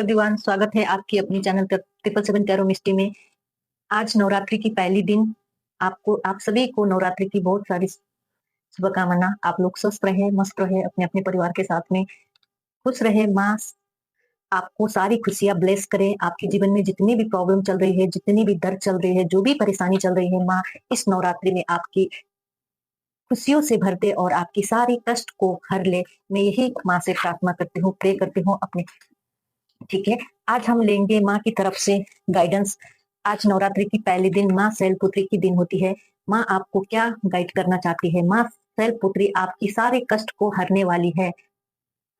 Everyone, स्वागत है आपकी अपनी चैनल 777 कैरो मिस्टी में। आज नवरात्रि की पहली दिन। आप सभी को नवरात्रि की बहुत सारी शुभकामना। आप लोग स्वस्थ रहे, मस्त रहे, अपने अपने परिवार के साथ में खुश रहे। माँ आपको सारी खुशियां ब्लेस करे। आपके जीवन में जितनी भी प्रॉब्लम चल रही है, जितनी भी दर्द चल रही है, जो भी परेशानी चल रही है, माँ इस नवरात्रि में आपकी खुशियों से भर दे और आपकी सारी कष्ट को हर ले। मैं यही माँ से प्रार्थना करती हूँ, प्रे करती हूँ अपने। ठीक है, आज हम लेंगे माँ की तरफ से गाइडेंस। आज नवरात्रि की पहले दिन माँ शैलपुत्री की दिन होती है। माँ आपको क्या गाइड करना चाहती है? माँ शैलपुत्री आपकी सारे कष्ट को हरने वाली है।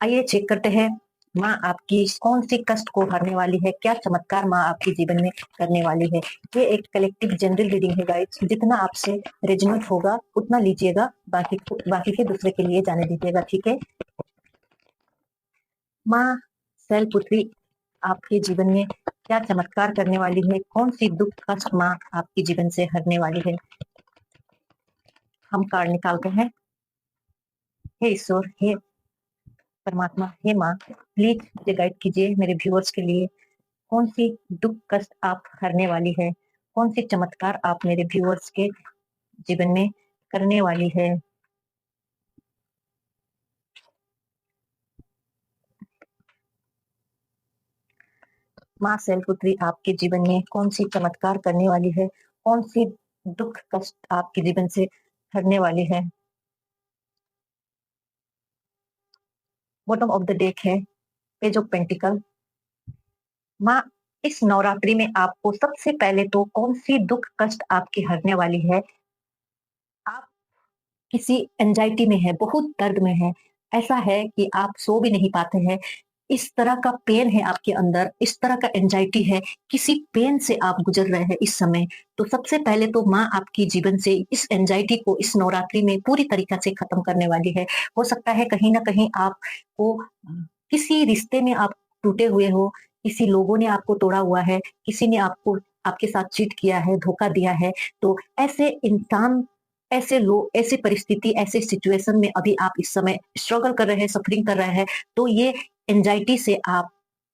आइए चेक करते हैं माँ आपकी कौन सी कष्ट को हरने वाली है, क्या चमत्कार माँ आपके जीवन में करने वाली है। ये एक कलेक्टिव जनरल रीडिंग है गाइस, जितना आपसे रेजोनेट होगा उतना लीजिएगा, बाकी के दूसरे के लिए जाने दीजिएगा। ठीक है, माँ शैलपुत्री आपके जीवन में क्या चमत्कार करने वाली है, कौन सी दुख कष्ट माँ आपके जीवन से हरने वाली है। हम कार्ड निकालते हैं। हे ईश्वर, हे परमात्मा, हे माँ, प्लीज मुझे गाइड कीजिए मेरे व्यूअर्स के लिए। कौन सी दुख कष्ट आप हरने वाली है, कौन सी चमत्कार आप मेरे व्यूअर्स के जीवन में करने वाली है। माँ शैलपुत्री आपके जीवन में कौन सी चमत्कार करने वाली है, कौन सी दुख कष्ट आपके जीवन से हरने वाली है। बॉटम ऑफ द डेक है पेज ऑफ पेंटिकल। माँ इस नवरात्रि में आपको सबसे पहले तो कौन सी दुख कष्ट आपकी हरने वाली है। आप किसी एंजाइटी में है, बहुत दर्द में है। ऐसा है कि आप सो भी नहीं पाते हैं। इस तरह का पेन है आपके अंदर, इस तरह का एंजाइटी है, किसी पेन से आप गुजर रहे हैं इस समय। तो सबसे पहले तो माँ आपकी जीवन से इस एंजाइटी को इस नवरात्रि में पूरी तरीका से खत्म करने वाली है। हो सकता है कहीं ना कहीं आपको किसी रिश्ते में आप टूटे हुए हो, किसी लोगों ने आपको तोड़ा हुआ है, किसी ने आपको आपके साथ चीट किया है, धोखा दिया है। तो ऐसे इंसान, ऐसे लोग, ऐसी परिस्थिति, ऐसे सिचुएशन में अभी आप इस समय स्ट्रगल कर रहे हैं, सफरिंग कर रहे हैं। तो ये एंजाइटी से आप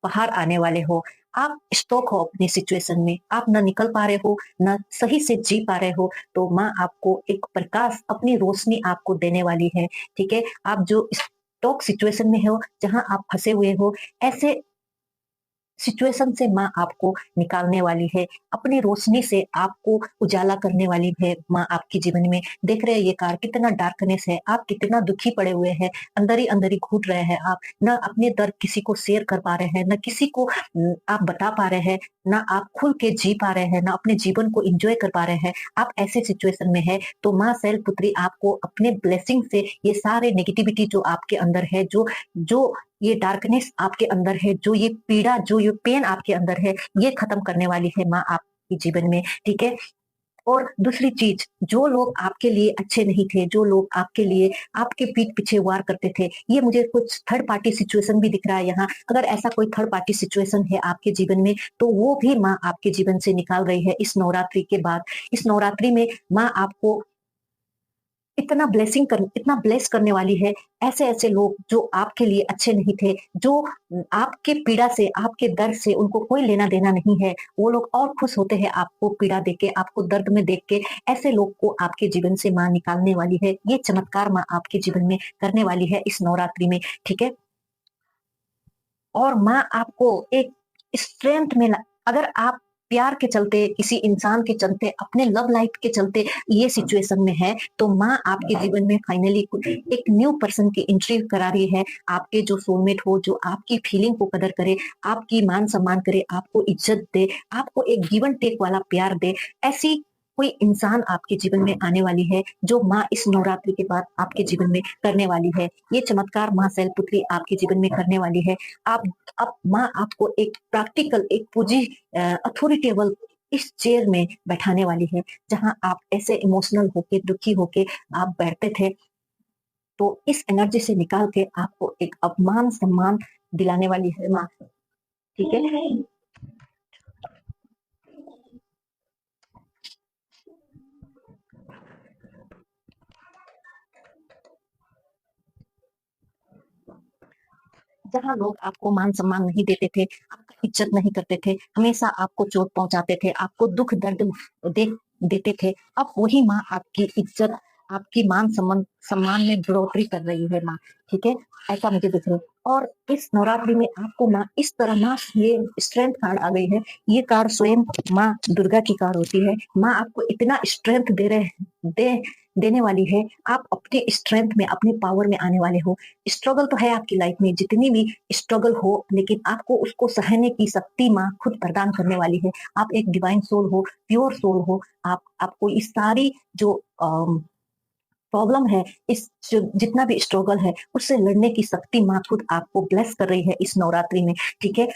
बाहर आने वाले हो। आप स्टॉक हो अपनी सिचुएशन में, आप ना निकल पा रहे हो, ना सही से जी पा रहे हो। तो माँ आपको एक प्रकाश, अपनी रोशनी आपको देने वाली है। ठीक है, आप जो स्टॉक सिचुएशन में हो, जहां आप फंसे हुए हो, ऐसे सिचुएशन से माँ आपको निकालने वाली है। अपनी रोशनी से आपको उजाला करने वाली है माँ आपके जीवन में। देख रहे हैं ये कार कितना डार्कनेस है, आप कितना दुखी पड़े हुए हैं, अंदर ही घुट रहे हैं। आप न अपने दर्द किसी को शेयर कर पा रहे हैं, न किसी को आप बता पा रहे हैं, ना आप खुल के जी पा रहे हैं, ना अपने जीवन को एंजॉय कर पा रहे हैं। आप ऐसे सिचुएशन में है तो माँ शैलपुत्री आपको अपने ब्लेसिंग से ये सारे नेगेटिविटी जो आपके अंदर है, जो जो ये डार्कनेस आपके अंदर है, जो ये पीड़ा, जो ये पेन आपके अंदर है, ये खत्म करने वाली है माँ आपके जीवन में। ठीक है, और दूसरी चीज, जो लोग आपके लिए अच्छे नहीं थे, जो लोग आपके लिए आपके पीठ पीछे वार करते थे, ये मुझे कुछ थर्ड पार्टी सिचुएशन भी दिख रहा है यहाँ। अगर ऐसा कोई थर्ड पार्टी सिचुएशन है आपके जीवन में तो वो भी माँ आपके जीवन से निकाल रही है इस नवरात्रि के बाद। इस नवरात्रि में माँ आपको इतना ब्लेस करने वाली है। ऐसे ऐसे लोग जो आपके लिए अच्छे नहीं थे, जो आपके पीड़ा से, आपके दर्द से उनको कोई लेना देना नहीं है, वो लोग और खुश होते हैं आपको पीड़ा देके, आपको दर्द में देख के। ऐसे लोग को आपके जीवन से माँ निकालने वाली है। ये चमत्कार माँ आपके जीवन में करने वाली है इस नवरात्रि में। ठीक है, और माँ आपको एक स्ट्रेंथ में अगर आप प्यार के चलते, किसी इंसान के चलते, अपने लव लाइफ के चलते ये सिचुएशन में है, तो माँ आपके जीवन में फाइनली एक न्यू पर्सन की एंट्री करा रही है। आपके जो सोलमेट हो, जो आपकी फीलिंग को कदर करे, आपकी मान सम्मान करे, आपको इज्जत दे, आपको एक गिव एंड टेक वाला प्यार दे, ऐसी कोई इंसान आपके जीवन में आने वाली है, जो माँ इस नवरात्रि के बाद आपके जीवन में करने वाली है। ये चमत्कार माँ शैलपुत्री आपके जीवन में करने वाली है। आप अब माँ आपको एक प्रैक्टिकल, एक पूजी अथॉरिटेबल इस चेयर में बैठाने वाली है, जहां आप ऐसे इमोशनल होके, दुखी होके आप बैठते थे। तो इस एनर्जी से निकाल के आपको एक अपमान सम्मान दिलाने वाली है माँ। ठीक है, जहाँ लोग आपको मान सम्मान नहीं देते थे, इज्जत नहीं करते थे, हमेशा आपको चोट पहुँचाते थे, आपको दुःख दर्द दे देते थे। अब वही माँ आपकी इज्जत, आपकी सम्मान में बढ़ोतरी कर रही है माँ, ठीक है? ऐसा मुझे दिख रहा है। और इस नवरात्रि में आपको माँ इस तरह माँ ये स्ट्रेंथ कार्ड आ गई है, ये कार्ड स्वयं माँ दुर्गा की कार्ड होती है। माँ आपको इतना स्ट्रेंथ दे देने वाली है, आप अपने स्ट्रेंथ में, अपने पावर में आने वाले हो। स्ट्रगल तो है आपकी लाइफ में, जितनी भी स्ट्रगल हो, लेकिन आपको उसको सहने की शक्ति माँ खुद प्रदान करने वाली है। आप एक डिवाइन सोल हो, प्योर सोल हो, आपको इस सारी जो प्रॉब्लम है, इस जितना भी स्ट्रगल है, उससे लड़ने की शक्ति माँ खुद आपको ब्लेस कर रही है इस नवरात्रि में, ठीक है?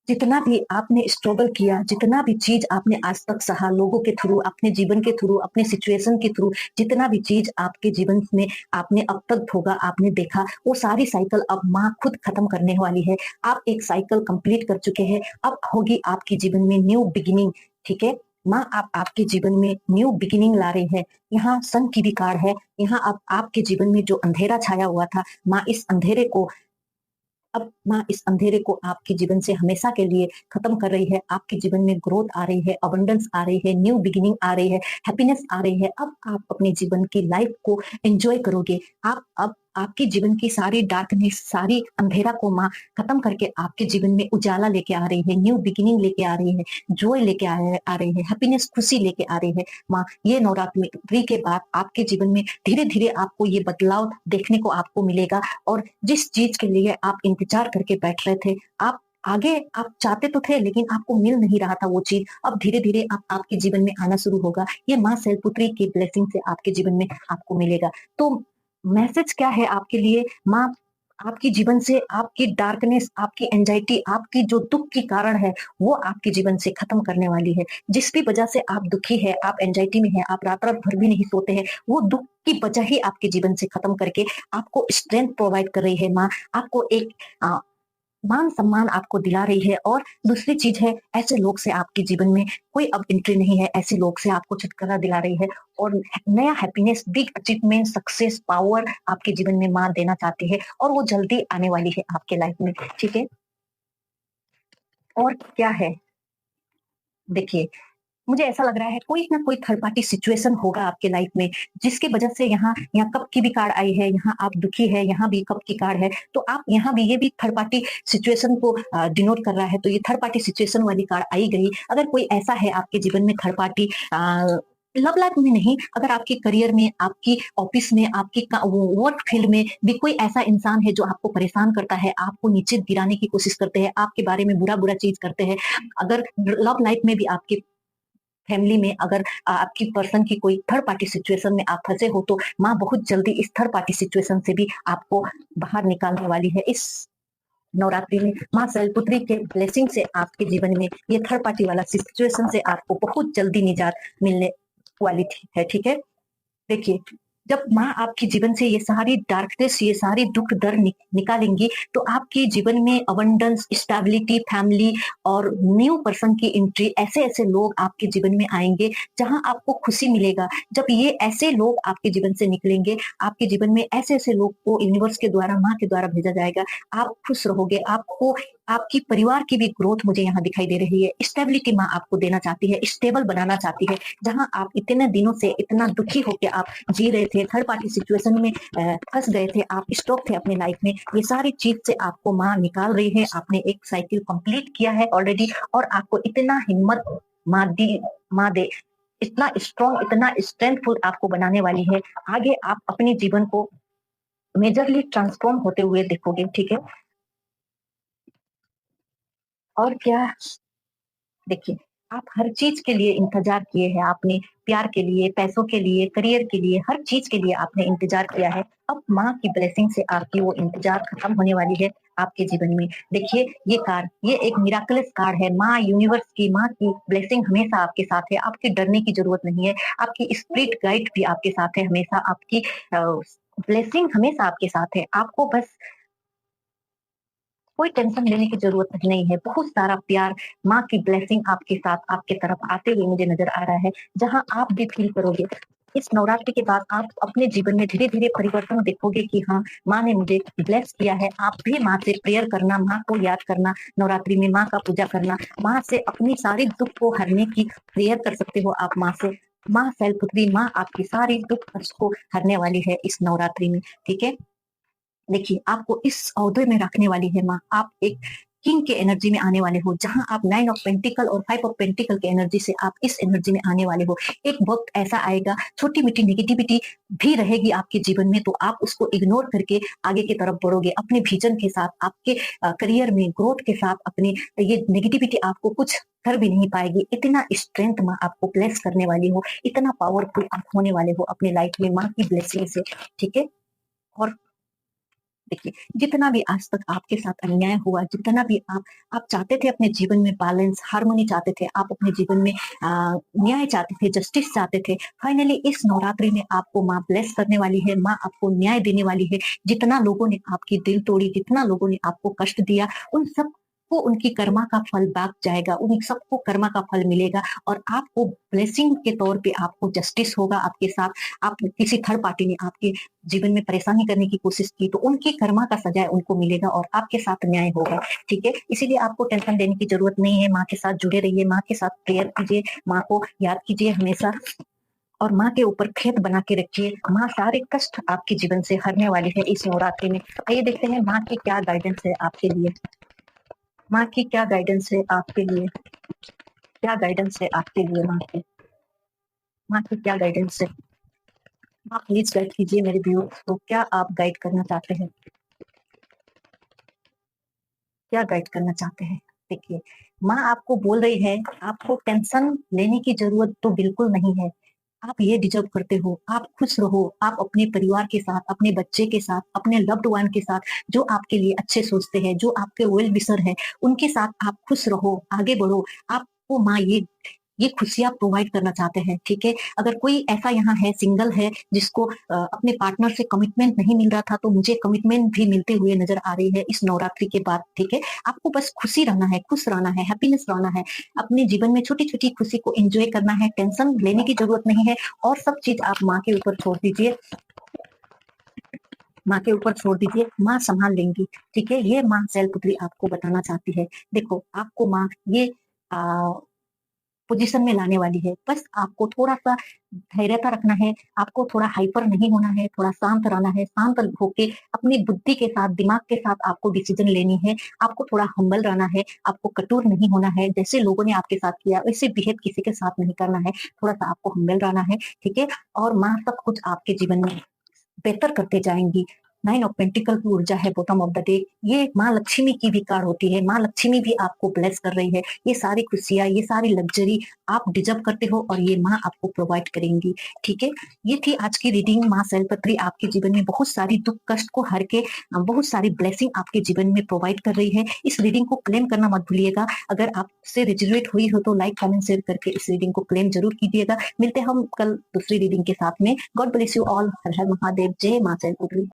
जितना भी आपने स्ट्रगल किया, जितना भी चीज आपने आज तक सहा, लोगों के थ्रू, अपने जीवन के थ्रू, अपने सिचुएशन के थ्रू, जितना भी चीज आपके जीवन में आपने अब तक भोगा, आपने देखा, वो सारी साइकिल अब माँ खुद खत्म करने वाली है। आप एक साइकिल कंप्लीट कर चुके हैं, अब होगी आपके जीवन में न्यू बिगिनिंग, ठीक है? माँ आप आपके जीवन में न्यू बिगिनिंग ला रही है। यहाँ सन की भी कार्ड है, यहाँ आप आपके जीवन में जो अंधेरा छाया हुआ था, माँ इस अंधेरे को, अब माँ इस अंधेरे को आपके जीवन से हमेशा के लिए खत्म कर रही है। आपके जीवन में ग्रोथ आ रही है, अबंडेंस आ रही है, न्यू बिगिनिंग आ रही है, हैप्पीनेस आ रही है। अब आप अपने जीवन की लाइफ को एंजॉय करोगे। आप अब आपके जीवन की सारी डार्कनेस, सारी अंधेरा को माँ खत्म करके आपके जीवन में उजाला लेके आ रही है, न्यू बिगिनिंग लेके आ रही है, जॉय लेके आ रही है, हैप्पीनेस, खुशी लेके आ रही है। माँ ये नवरात्रि के बाद आपके जीवन में धीरे धीरे आपको ये बदलाव देखने को आपको मिलेगा। और जिस चीज के लिए आप इंतजार करके बैठ रहे थे, आप आगे आप चाहते तो थे, लेकिन आपको मिल नहीं रहा था वो चीज, अब धीरे धीरे आप आपके जीवन में आना शुरू होगा। ये माँ शैलपुत्री की ब्लेसिंग से आपके जीवन में आपको मिलेगा। तो मैसेज क्या है आपके लिए? माँ आपके जीवन से आपकी डार्कनेस, आपकी एंजाइटी, आपकी जो दुख की कारण है, वो आपके जीवन से खत्म करने वाली है। जिस भी वजह से आप दुखी है, आप एंजाइटी में है, आप रात रात भर भी नहीं सोते हैं, वो दुख की वजह ही आपके जीवन से खत्म करके आपको स्ट्रेंथ प्रोवाइड कर रही है माँ। आपको एक मान सम्मान आपको दिला रही है। और दूसरी चीज है, ऐसे लोग से आपके जीवन में कोई अब एंट्री नहीं है, ऐसे लोग से आपको छुटकारा दिला रही है। और नया happiness, big achievement, success, power आपके जीवन में माँ देना चाहती है, और वो जल्दी आने वाली है आपके लाइफ में, ठीक है? और क्या है, देखिए, मुझे ऐसा लग रहा है कोई ना कोई थर्ड पार्टी सिचुएशन होगा आपके लाइफ में, जिसकी वजह से यहाँ यहाँ कप की भी कार्ड आई है, यहाँ आप दुखी है, यहाँ भी कप की कार्ड है। तो आप यहाँ भी, ये भी थर्ड पार्टी सिचुएशन को डिनोट कर रहा है। तो ये थर्ड पार्टी सिचुएशन वाली कार्ड आई गई। अगर कोई ऐसा है आपके जीवन में थर्ड पार्टी, लव लाइफ में नहीं, अगर आपके करियर में, आपकी ऑफिस में, आपकी वर्क फील्ड में भी कोई ऐसा इंसान है जो आपको परेशान करता है, आपको नीचे गिराने की कोशिश करते हैं, आपके बारे में बुरा बुरा चीज करते हैं, अगर लव लाइफ में भी आपके फैमिली में अगर आपकी पर्सन की कोई थर्ड पार्टी सिचुएशन में आप फंसे हो, तो माँ बहुत जल्दी इस थर्ड पार्टी सिचुएशन से भी आपको बाहर निकालने वाली है। इस नवरात्रि में माँ शैलपुत्री के ब्लेसिंग से आपके जीवन में ये थर्ड पार्टी वाला सिचुएशन से आपको बहुत जल्दी निजात मिलने वाली है, ठीक है? देखिए, जब माँ आपके जीवन से ये सारी डार्कनेस, ये सारी दुख दर्द निकालेंगी, तो आपके जीवन में अबंडेंस, स्टेबिलिटी, फैमिली और न्यू पर्सन की एंट्री, ऐसे ऐसे लोग आपके जीवन में आएंगे जहां आपको खुशी मिलेगा। जब ये ऐसे लोग आपके जीवन से निकलेंगे, आपके जीवन में ऐसे ऐसे लोग को यूनिवर्स के द्वारा, माँ के द्वारा भेजा जाएगा, आप खुश रहोगे। आपको आपकी परिवार की भी ग्रोथ मुझे यहाँ दिखाई दे रही है। स्टेबिलिटी माँ आपको देना चाहती है, स्टेबल बनाना चाहती है। जहां आप इतने दिनों से इतना दुखी होकर आप जी रहे थे, थर्ड पार्टी सिचुएशन में फंस गए थे, आप स्टॉक थे अपने लाइफ में, ये सारी चीज से आपको माँ निकाल रही है। आपने एक साइकिल कंप्लीट किया है ऑलरेडी, और आपको इतना हिम्मत माँ दे, इतना स्ट्रॉन्ग, इतना स्ट्रेंथफुल आपको बनाने वाली है। आगे आप अपने जीवन को मेजरली ट्रांसफॉर्म होते हुए देखोगे, ठीक है? और क्या, देखिए, आप हर चीज के लिए इंतजार किए हैं आपने, प्यार के लिए, पैसों के लिए, करियर के लिए, हर चीज के लिए आपने इंतजार किया है। अब माँ की ब्लेसिंग से आपकी वो इंतजार खत्म होने वाली है आपके जीवन में। देखिए, ये कार्ड, ये एक मिराकलस कार्ड है। माँ यूनिवर्स की, माँ की ब्लेसिंग हमेशा आपके साथ है, आपके डरने की जरूरत नहीं है। आपकी स्पिरिट गाइड भी आपके साथ है हमेशा, आपकी ब्लेसिंग हमेशा आपके साथ है। आपको बस कोई टेंशन लेने की जरूरत नहीं है। बहुत सारा प्यार, माँ की ब्लेसिंग आपके साथ, आपके तरफ आते हुए मुझे नजर आ रहा है, जहां आप भी फील करोगे इस नवरात्रि के बाद आप अपने जीवन में धीरे-धीरे परिवर्तन देखोगे कि हाँ, माँ ने मुझे ब्लेस किया है। आप भी माँ से प्रेयर करना, माँ को याद करना, नवरात्रि में माँ का पूजा करना, माँ से अपनी सारी दुःख को हरने की प्रेयर कर सकते हो आप माँ से। माँ शैलपुत्री, माँ आपकी सारी दुःख कष्ट को हरने वाली है इस नवरात्रि में, ठीक है? देखिए, आपको इस ओहदे में रखने वाली है माँ। आप एक किंग के एनर्जी में आने वाले हो, जहाँ आप 9 ऑफ पेंटिकल और 5 ऑफ पेंटिकल के एनर्जी से आप इस एनर्जी में आने वाले हो। एक वक़्त ऐसा आएगा, छोटी-मोटी नेगेटिविटी भी रहेगी आपके जीवन में, तो आप उसको इग्नोर करके आगे की तरफ बढ़ोगे। अपने विज़न के साथ, आपके करियर में ग्रोथ के साथ अपने ये नेगेटिविटी आपको कुछ कर भी नहीं पाएगी। इतना स्ट्रेंथ माँ आपको ब्लेस करने वाली हो, इतना पावरफुल आप होने वाले हो अपनी लाइफ में माँ की ब्लेसिंग से, ठीक है? और देखिए, जितना भी आज तक आपके साथ अन्याय हुआ, जितना भी आप चाहते थे अपने जीवन में बैलेंस, हार्मनी चाहते थे, आप अपने जीवन में न्याय चाहते थे, जस्टिस चाहते थे, फाइनली इस नवरात्रि में आपको माँ ब्लेस करने वाली है, माँ आपको न्याय देने वाली है। जितना लोगों ने आपकी दिल तोड़ी, जितना लोगों ने आपको कष्ट दिया, उन सबको उनकी कर्मा का फल बैक जाएगा, उन सबको कर्मा का फल मिलेगा और आपको ब्लेसिंग के तौर पे आपको जस्टिस होगा आपके साथ। आप किसी थर्ड पार्टी ने आपके जीवन में परेशानी करने की कोशिश की तो उनकी कर्मा का सजाए उनको मिलेगा और आपके साथ न्याय होगा, ठीक है? इसीलिए आपको टेंशन लेने की ज़रूरत नहीं है, माँ के साथ जुड़े रहिए, माँ के साथ प्रेयर कीजिए, माँ को याद कीजिए हमेशा और माँ के ऊपर खेत बना के रखिए। माँ सारे कष्ट आपके जीवन से हरने वाली है इस नवरात्रि में। आइए देखते हैं माँ की क्या गाइडेंस है आपके लिए। माँ की क्या गाइडेंस है आपके लिए? क्या गाइडेंस है आपके लिए माँ की? माँ की क्या गाइडेंस है? आप प्लीज़ गाइड कीजिए मेरे व्यूअर्स को, क्या आप गाइड करना चाहते हैं? क्या गाइड करना चाहते हैं? देखिए, माँ आपको बोल रही है, आपको टेंशन लेने की ज़रूरत तो बिल्कुल नहीं है। आप ये डिज़र्व करते हो, आप खुश रहो, आप अपने परिवार के साथ, अपने बच्चे के साथ, अपने लव्ड वन के साथ, जो आपके लिए अच्छे सोचते हैं, जो आपके वेल विशर हैं, उनके साथ आप खुश रहो, आगे बढ़ो। आपको माँ ये खुशियाँ प्रोवाइड करना चाहते हैं, ठीक है? अगर कोई ऐसा यहाँ है, सिंगल है, जिसको अपने पार्टनर से कमिटमेंट नहीं मिल रहा था, तो मुझे कमिटमेंट भी मिलते हुए नज़र आ रही है इस नवरात्रि के बाद, ठीक है? आपको बस खुशी रहना है, खुश रहना है, हैप्पीनेस रहना है। अपने जीवन में छोटी-छोटी खुशी को एन्जॉय करना है, टेंशन लेने की ज़रूरत नहीं है और सब चीज़ आप माँ के ऊपर छोड़ दीजिए। माँ के ऊपर छोड़ दीजिए, माँ सँभाल लेंगी, ठीक है? ये माँ शैलपुत्री आपको बताना चाहती है। देखो, आपको माँ ये अ, पोजीशन में लाने वाली है। बस आपको थोड़ा-सा धैर्यता रखना है, आपको थोड़ा हाइपर नहीं होना है, थोड़ा शांत रहना है, शांत होके अपनी बुद्धि के साथ, दिमाग के साथ आपको डिसीज़न लेनी है, आपको थोड़ा हम्बल रहना है, आपको कठोर नहीं होना है, जैसे लोगों ने आपके साथ किया वैसे बिहेव किसी के साथ नहीं करना है, थोड़ा-सा आपको हम्बल रहना है, ठीक है? और माँ सब कुछ आपके जीवन में बेहतर करते जाएँगी। 9 ऑफ पेंटिकल की ऊर्जा है बॉटम ऑफ द डे। ये माँ लक्ष्मी की भी कार्ड होती है। माँ लक्ष्मी भी आपको ब्लेस कर रही है। ये सारी खुशियाँ, ये सारी लग्ज़री आप डिज़र्व करते हो और ये माँ आपको प्रोवाइड करेंगी, ठीक है? ये थी आज की रीडिंग। माँ शैलपुत्री आपके जीवन में बहुत सारी दुःख कष्ट को हर के बहुत सारी ब्लेसिंग आपके जीवन में प्रोवाइड कर रही है। इस रीडिंग को क्लेम करना मत भूलिएगा। अगर आपसे रेज़ोनेट हुई हो तो लाइक, कमेंट, शेयर करके इस रीडिंग को क्लेम ज़रूर कीजिएगा। मिलते हैं हम कल दूसरी रीडिंग के साथ में। God bless you all. हर हर महादेव। जय माँ शैलपुत्री।